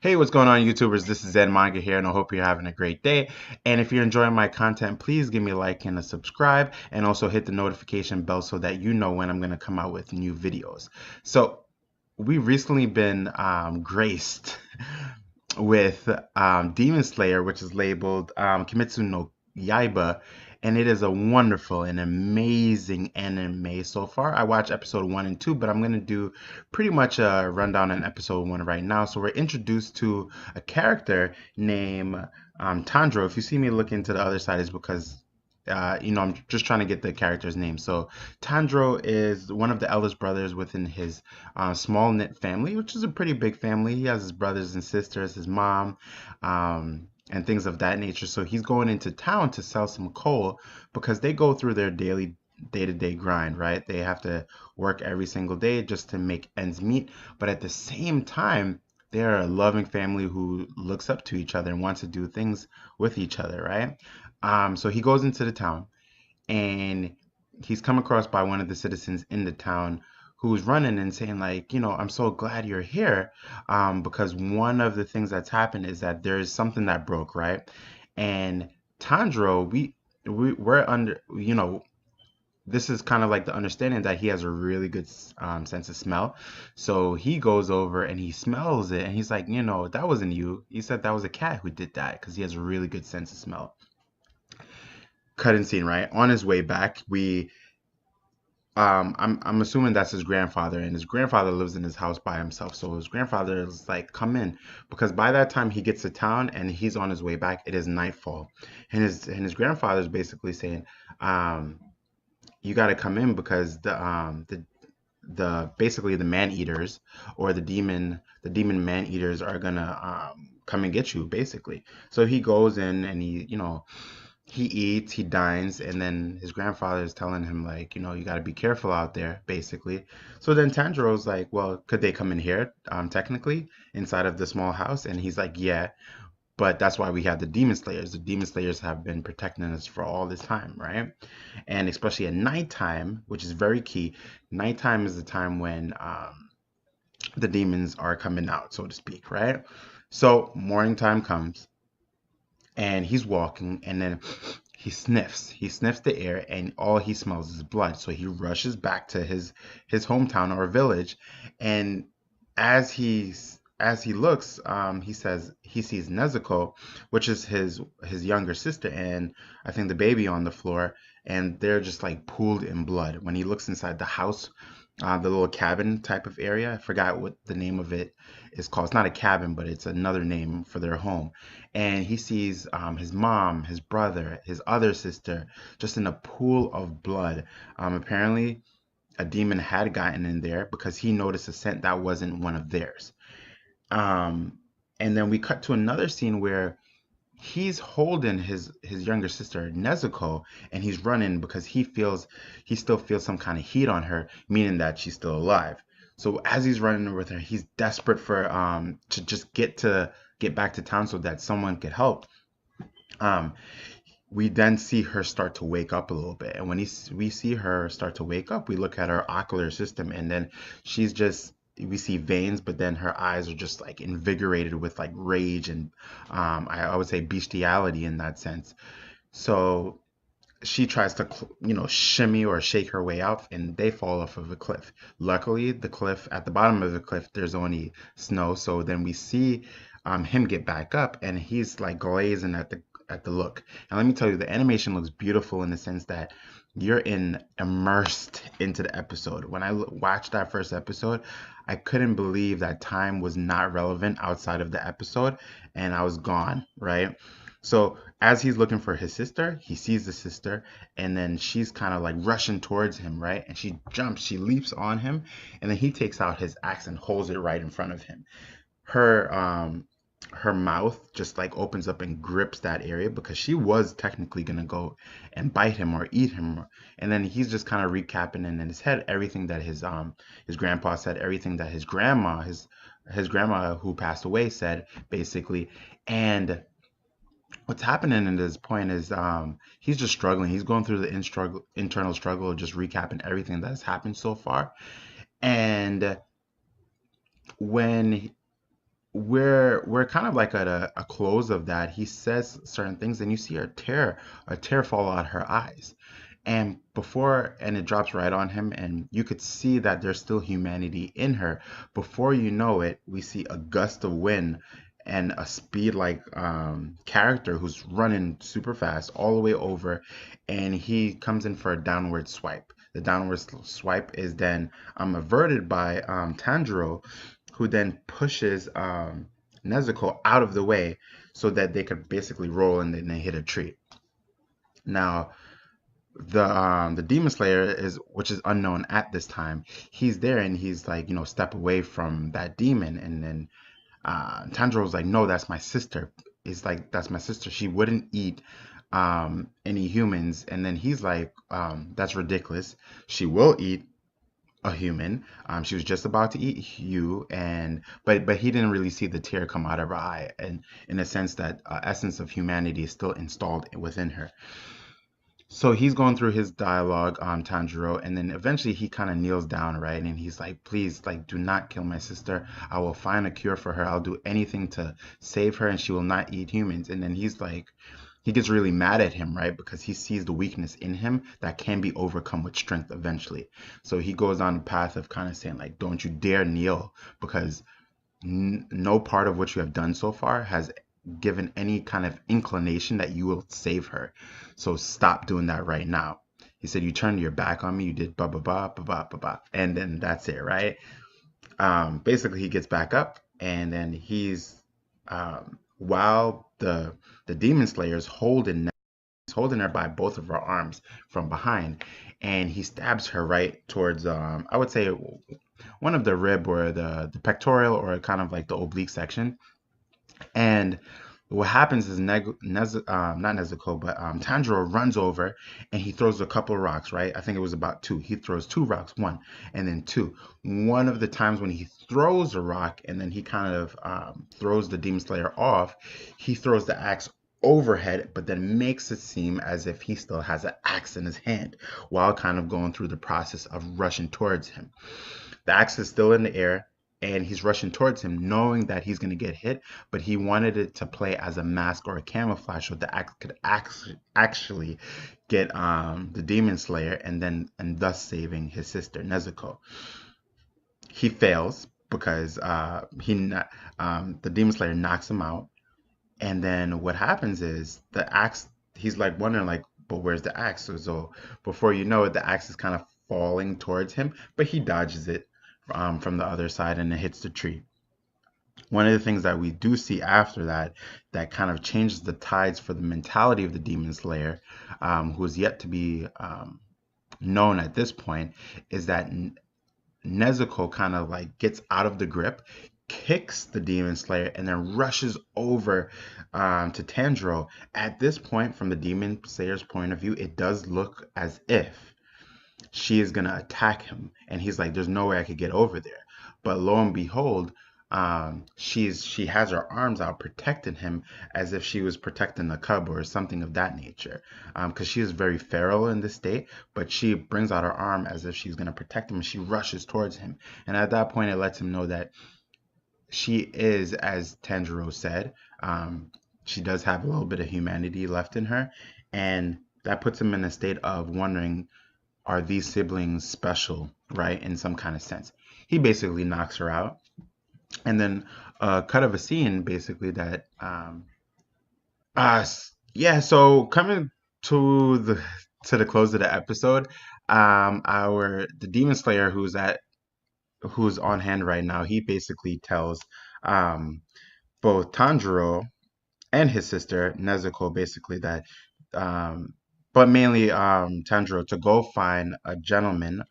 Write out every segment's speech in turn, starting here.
Hey, what's going on, YouTubers? This is Zen Manga here, and I hope you're having a great day. And if you're enjoying my content, please give me a like and a subscribe, and also hit the notification bell so that you know when I'm going to come out with new videos. So, we've recently been graced with Demon Slayer, which is labeled Kimetsu no Yaiba, and it is a wonderful and amazing anime so far. I watched episode 1 and 2, but I'm going to do pretty much a rundown on episode 1 right now. So we're introduced to a character named Tandro. If you see me looking to the other side, is because I'm just trying to get the character's name. So Tandro is one of the eldest brothers within his small knit family, which is a pretty big family. He has his brothers and sisters, his mom, and things of that nature. So he's going into town to sell some coal because they go through their daily day-to-day grind, right? They have to work every single day just to make ends meet. But at the same time, they're a loving family who looks up to each other and wants to do things with each other, right? So he goes into the town and he's come across by one of the citizens in the town who's running and saying like, I'm so glad you're here, because one of the things that's happened is that there is something that broke, right? And Tandro, we're under, this is kind of like the understanding that he has a really good sense of smell. So he goes over and he smells it and he's like, that wasn't you. He said that was a cat who did that because he has a really good sense of smell. Cutting scene, right? On his way back, I'm assuming that's his grandfather, and his grandfather lives in his house by himself. So his grandfather is like, "Come in," because by that time he gets to town and he's on his way back. It is nightfall, and his grandfather is basically saying, um, "You got to come in because the basically the man eaters or the demon man eaters are gonna come and get you basically." So he goes in and he eats, he dines, and then his grandfather is telling him like, you got to be careful out there, basically. So then Tanjiro's like, well, could they come in here, technically, inside of the small house? And he's like, yeah, but that's why we have the demon slayers. The demon slayers have been protecting us for all this time, right? And especially at nighttime, which is very key. Nighttime is the time when the demons are coming out, so to speak, right? So morning time comes and he's walking and then he sniffs the air and all he smells is blood, so he rushes back to his hometown or village. And as he looks, he says he sees Nezuko, which is his younger sister, and I think the baby on the floor, and they're just like pooled in blood. When he looks inside the house, the little cabin type of area. I forgot what the name of it is called. It's not a cabin, but it's another name for their home. And he sees his mom, his brother, his other sister, just in a pool of blood. Apparently, a demon had gotten in there because he noticed a scent that wasn't one of theirs. Um, and then we cut to another scene where he's holding his younger sister Nezuko, and he's running because he still feels some kind of heat on her, meaning that she's still alive. So as he's running with her, he's desperate for to just get back to town so that someone could help. Um, we then see her start to wake up a little bit, and when we see her start to wake up, we look at her ocular system, and then she's just we see veins, but then her eyes are just like invigorated with like rage and I would say bestiality in that sense. So she tries to shimmy or shake her way out, and they fall off of a cliff. Luckily, the cliff at the bottom of the cliff, there's only snow. So then we see him get back up, and he's like glazing at the look. And let me tell you, the animation looks beautiful in the sense that you're immersed into the episode. When I watched that first episode, I couldn't believe that time was not relevant outside of the episode, and I was gone, right? So as he's looking for his sister, he sees the sister, and then she's kind of like rushing towards him, right? And she jumps, she leaps on him, and then he takes out his axe and holds it right in front of him. Her mouth just like opens up and grips that area because she was technically gonna go and bite him or eat him. And then he's just kind of recapping in his head everything that his grandpa said, everything that his grandma who passed away said, basically. And what's happening in this point is he's just struggling. He's going through the internal struggle of just recapping everything that has happened so far. And when we're kind of like at a close of that. He says certain things, and you see a tear fall out her eyes, and it drops right on him, and you could see that there's still humanity in her. Before you know it, we see a gust of wind and a speed like character who's running super fast all the way over, and he comes in for a downward swipe. The downward swipe is then averted by Tanjiro, who then pushes Nezuko out of the way so that they could basically roll and then they hit a tree. Now, the Demon Slayer is, which is unknown at this time, he's there and he's like, step away from that demon, and then Tanjiro's like, no, that's my sister. It's like, that's my sister. She wouldn't eat any humans. And then he's like, that's ridiculous. She will eat a human. She was just about to eat you, and but he didn't really see the tear come out of her eye, and in a sense that essence of humanity is still installed within her. So he's going through his dialogue, Tanjiro, and then eventually he kind of kneels down, right? And he's like, please, like, do not kill my sister. I will find a cure for her. I'll do anything to save her, and she will not eat humans. And then he's like, he gets really mad at him, right? Because he sees the weakness in him that can be overcome with strength eventually. So he goes on the path of kind of saying, like, don't you dare kneel, because no part of what you have done so far has given any kind of inclination that you will save her. So stop doing that right now. He said, you turned your back on me, you did ba ba ba ba ba ba ba, and then that's it, right? Basically, he gets back up, and then while the demon slayer's holding her by both of her arms from behind, and he stabs her right towards I would say one of the rib or the pectoral or kind of like the oblique section. And what happens is not Nezuko, but Tanjiro runs over and he throws a couple of rocks, right? I think it was about two. He throws two rocks, one and then two. One of the times when he throws a rock and then he kind of throws the Demon Slayer off, he throws the axe overhead, but then makes it seem as if he still has an axe in his hand while kind of going through the process of rushing towards him. The axe is still in the air, and he's rushing towards him, knowing that he's going to get hit, but he wanted it to play as a mask or a camouflage so the axe could actually get the Demon Slayer and thus saving his sister Nezuko. He fails because the Demon Slayer knocks him out, and then what happens is the axe. He's like wondering, like, but where's the axe? So before you know it, the axe is kind of falling towards him, but he dodges it from the other side and it hits the tree. One of the things that we do see after that that kind of changes the tides for the mentality of the Demon Slayer, who is yet to be known at this point, is that Nezuko kind of like gets out of the grip, kicks the Demon Slayer, and then rushes over to Tanjiro. At this point, from the Demon Slayer's point of view, it does look as if she is going to attack him. And he's like, there's no way I could get over there. But lo and behold, she has her arms out protecting him as if she was protecting a cub or something of that nature. Because she is very feral in this state, but she brings out her arm as if she's going to protect him, and she rushes towards him. And at that point, it lets him know that she is, as Tanjiro said, she does have a little bit of humanity left in her. And that puts him in a state of wondering, are these siblings special, right, in some kind of sense? He basically knocks her out. And then cut of a scene, basically, that, uh, yeah, so coming to the close of the episode, the Demon Slayer who's on hand right now, he basically tells um, both Tanjiro and his sister Nezuko basically that, um, but mainly Tanjiro, to go find a gentleman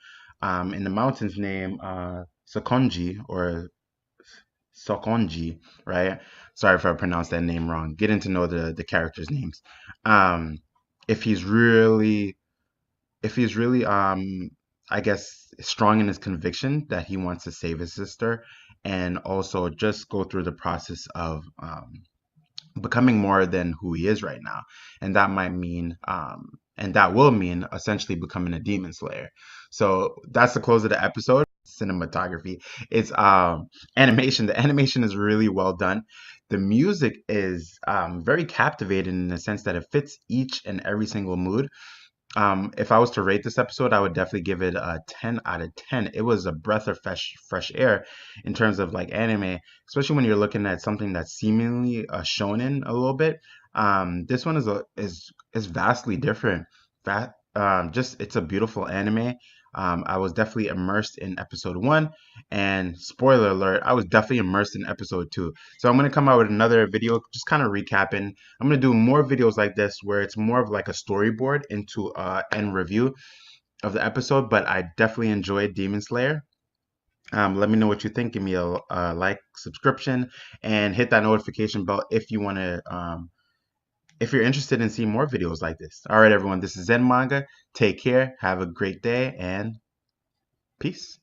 in the mountains named Sokonji or Sokonji, right? Sorry if I pronounced that name wrong. Getting to know the characters' names. Um, if he's really I guess strong in his conviction that he wants to save his sister, and also just go through the process of becoming more than who he is right now. And that might mean and that will mean essentially becoming a demon slayer. So that's the close of the episode. cinematography. It's animation. The animation is really well done. The music is very captivating in the sense that it fits each and every single mood. If I was to rate this episode, I would definitely give it a 10 out of 10. It was a breath of fresh air in terms of like anime, especially when you're looking at something that's seemingly shonen a little bit. This one is vastly different. Just it's a beautiful anime. I was definitely immersed in episode one, and spoiler alert, I was definitely immersed in episode two. So I'm gonna come out with another video, just kind of recapping. I'm gonna do more videos like this where it's more of like a storyboard into end review of the episode. But I definitely enjoyed Demon Slayer. Let me know what you think. Give me a like, subscription, and hit that notification bell if you want to. If you're interested in seeing more videos like this. All right, everyone. This is Zen Manga. Take care. Have a great day and peace.